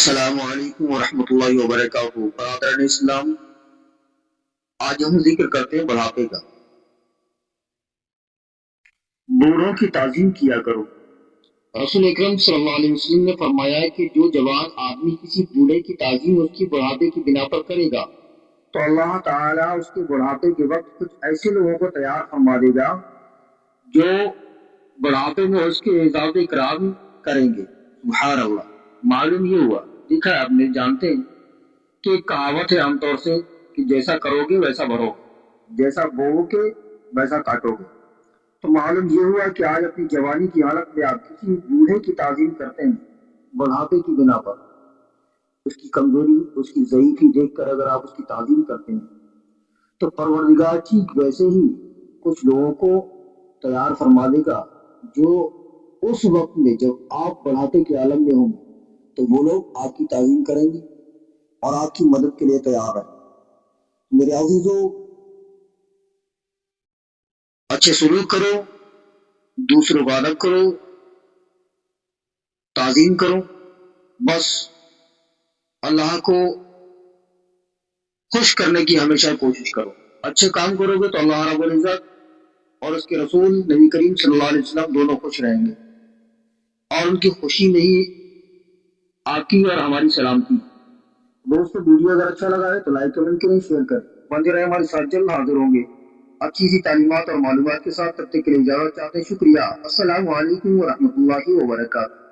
السلام علیکم ورحمۃ اللہ وبرکاتہ۔ برادران اسلام، آج ہم ذکر کرتے ہیں بڑھاپے کا۔ بوڑھوں کی تعظیم کیا کرو۔ رسول اکرم صلی اللہ علیہ وسلم نے فرمایا ہے کہ جو جوان آدمی کسی بوڑھے کی تعظیم اس کی بڑھاپے کی بنا پر کرے گا تو اللہ تعالیٰ اس کے بڑھاپے کے وقت کچھ ایسے لوگوں کو تیار فرما دے گا جو بڑھاپے میں اس کے اعزاز و اکرام کریں گے۔ سبحان اللہ۔ معلوم یہ ہوا، دیکھا ہے آپ نے، جانتے ہیں کہ ایک کہاوت ہے عام طور سے کہ جیسا کرو گے ویسا بھرو، جیسا بو گے ویسا کاٹو گے۔ تو معلوم یہ ہوا کہ آج اپنی جوانی کی حالت میں آپ کسی بوڑھے کی تعظیم کرتے ہیں بڑھاپے کی بنا پر، اس کی کمزوری، اس کی ضعیفی دیکھ کر اگر آپ اس کی تعظیم کرتے ہیں تو پروردگار ٹھیک ویسے ہی کچھ لوگوں کو تیار فرما دے گا جو اس وقت میں جب آپ بڑھاپے کے عالم میں ہوں تو وہ لوگ آپ کی تعظیم کریں گے اور آپ کی مدد کے لیے تیار ہیں۔ میرے عزیزوں، اچھے سلوک کرو، دوسروں کا ادب کرو، تعظیم کرو، بس اللہ کو خوش کرنے کی ہمیشہ کوشش کرو۔ اچھے کام کرو گے تو اللہ رب العزت اور اس کے رسول نبی کریم صلی اللہ علیہ وسلم دونوں خوش رہیں گے، اور ان کی خوشی میں ہی آپ کی اور ہماری سلامتی۔ دوستو، ویڈیو اگر اچھا لگا ہے تو لائک کمنٹ کریں، شیئر کریں، بندے رہے ہمارے ساتھ، جلد حاضر ہوں گے اچھی سی تعلیمات اور معلومات کے ساتھ۔ تب تک کے لیے اجازت چاہتے ہیں، شکریہ۔ السلام علیکم ورحمۃ اللہ وبرکاتہ۔